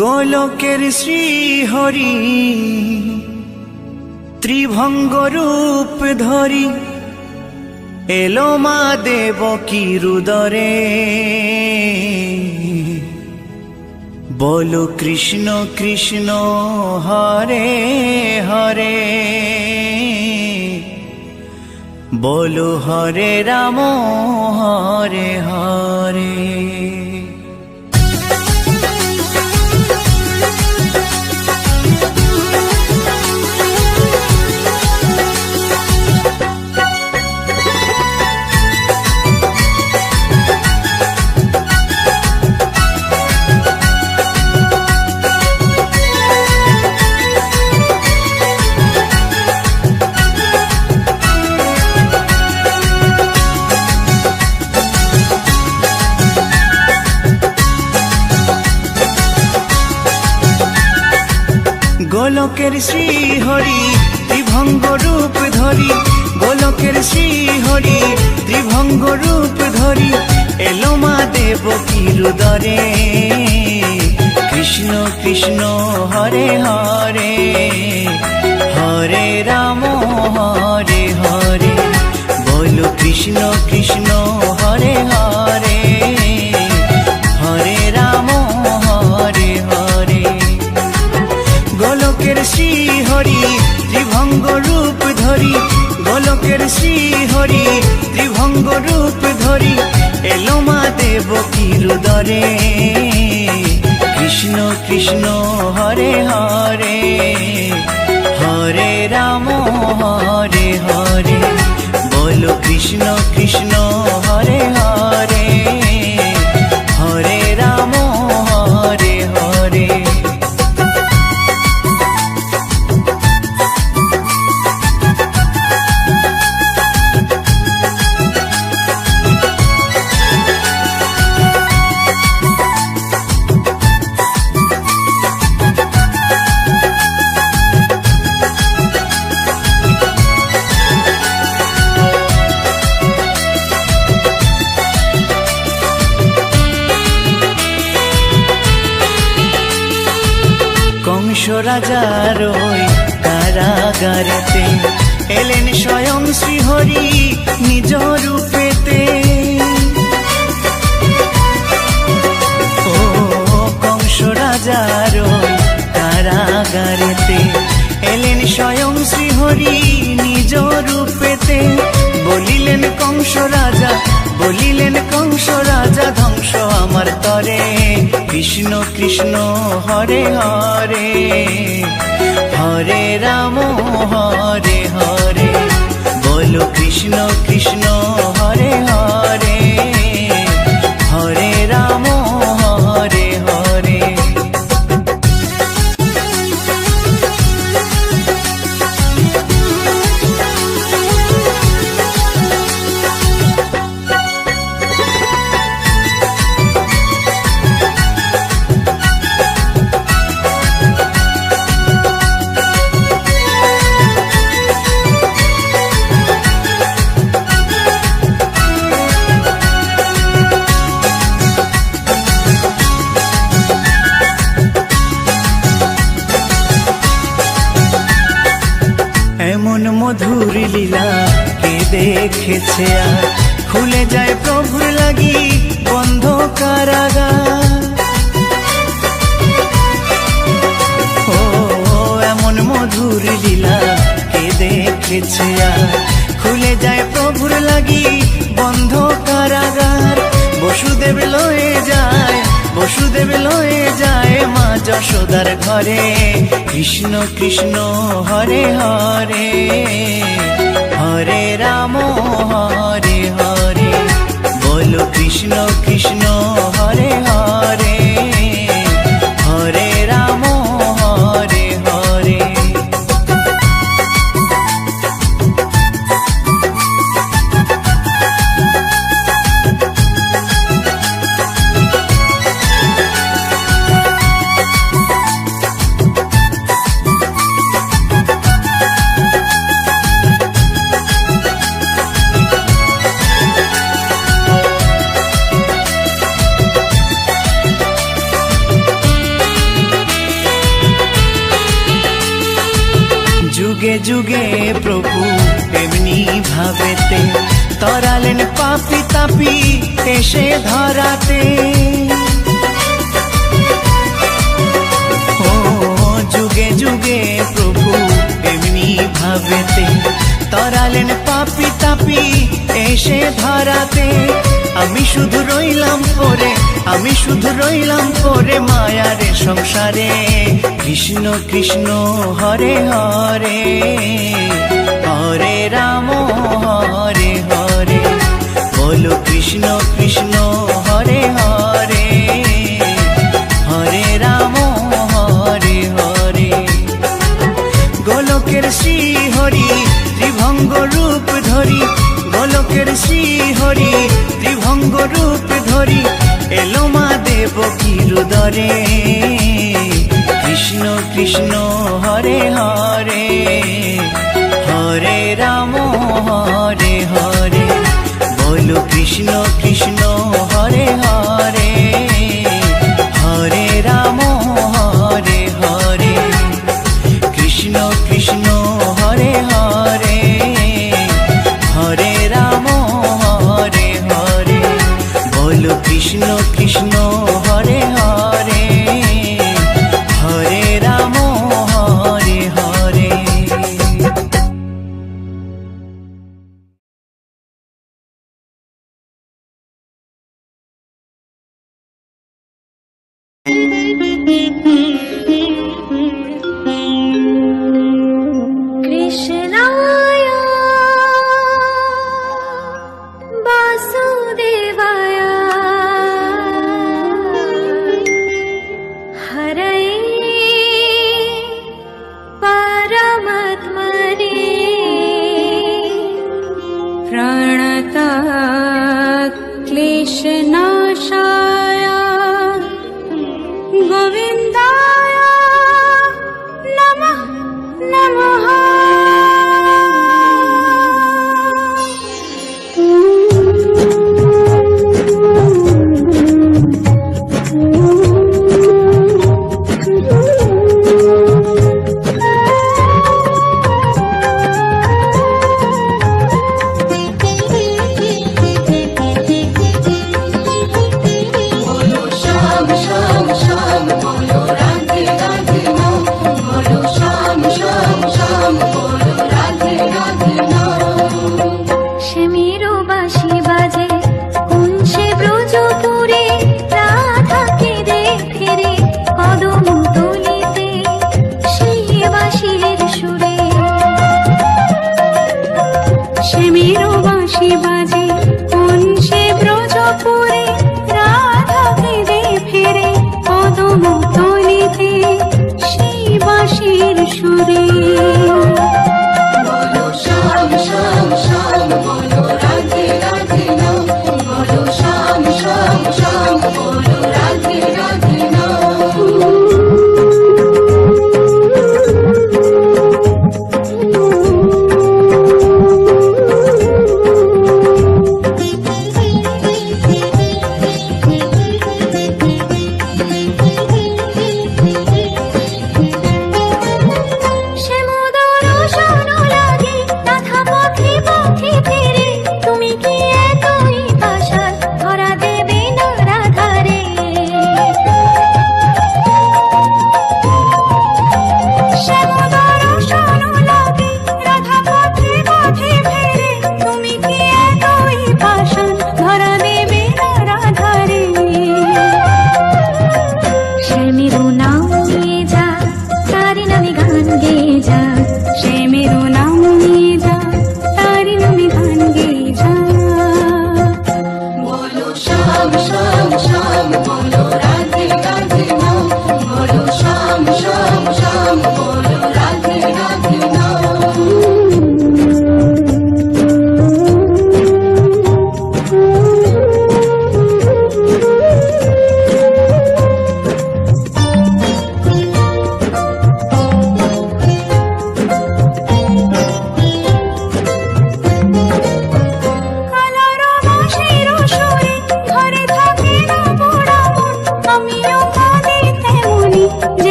গোলকের শ্রীহরি ত্রিভঙ্গ রূপ ধরি এলো মা দেবকী রুদরে। বলো কৃষ্ণ কৃষ্ণ হরে হরে, বলো হরে রাম হরে হরে। গোলকের শ্রীহরি ত্রিভঙ্গ রূপ ধরি, গোলকের শ্রীহরি ত্রিভঙ্গ রূপ ধরি এলো মা দেবকী রুদরে। কৃষ্ণ কৃষ্ণ হরে হরে, হরে রাম হরে হরে, বলো কৃষ্ণ কৃষ্ণ হরে হরে, হরে রাম হরে হরে। গোলকের শ্রীহরি ত্রিভঙ্গ রূপ ধরি, গোলকের শ্রীহরি ত্রিভঙ্গ রূপ ধরি এলো মা দেবকী রুদরে। কৃষ্ণ কৃষ্ণ হরে হরে, হরে রাম হরে হরে, বলো কৃষ্ণ কৃষ্ণ হরে হরে, হরে রাম হরে হরে। কংস রাজার ওই কারাগারেতে এলেন স্বয়ং শ্রীহরি নিজ রূপেতে। ও কংস রাজার ওই কারাগারেতে এলেন স্বয়ং শ্রীহরি নিজ রূপেতে। বলিলেন কংস রাজা, বলিলেন কংস রাজা, ধ্বংস আমার তরে। কৃষ্ণ কৃষ্ণ হরে হরে, হরে রাম হরে হরে, বলো কৃষ্ণ কৃষ্ণ হরে হরে, হরে রাম হরে হরে। এমন মধুর লীলা কে দেখেছে আর, খুলে যায় প্রভুর লাগি বন্ধ কারাগার। ও এমন মধুর লীলা কে দেখেছে আর, খুলে যায় প্রভুর লাগি বন্ধ কারাগার। বসুদেব লয়ে যায়, বসুদেব লয়ে যায় মা যশোদার ঘরে। কৃষ্ণ কৃষ্ণ হরে হরে, হরে রাম হরে হরে, বলো কৃষ্ণ কৃষ্ণ হরে হরে, হরে রাম হরে হরে। যুগে যুগে প্রভু এমনি ভাবেতে তরালেন পাপি তাপি এসে ধরাতে। ও যুগে যুগে প্রভু এমনি ভাবেতে তরালেন পাপি তাপি এসে ধরাতে। আমি শুধু রইলাম পরে, আমি শুধু রইলাম পরে মায়ারে সংসারে। কৃষ্ণ কৃষ্ণ হরে হরে, হরে রাম হরে হরে। বলো কৃষ্ণ কৃষ্ণ হরে হরে, হরে রাম হরে হরে। গোলকের শ্রী হরি ত্রিভঙ্গ রূপ ধরি, গোলকের শ্রী হরি ত্রিভঙ্গ রূপ ধরি এলো মা দেবকীর উদরে। কৃষ্ণ কৃষ্ণ হরে হরে, হরে রাম হরে হরে। বলো কৃষ্ণ কৃষ্ণ হরে হরে, হরে রাম হরে হরে। কৃষ্ণ কৃষ্ণ হরে হরে, হরে রাম হরে হরে। বলো কৃষ্ণ কৃষ্ণ হরে হরে, হরে রাম হরে হরে। Thank you.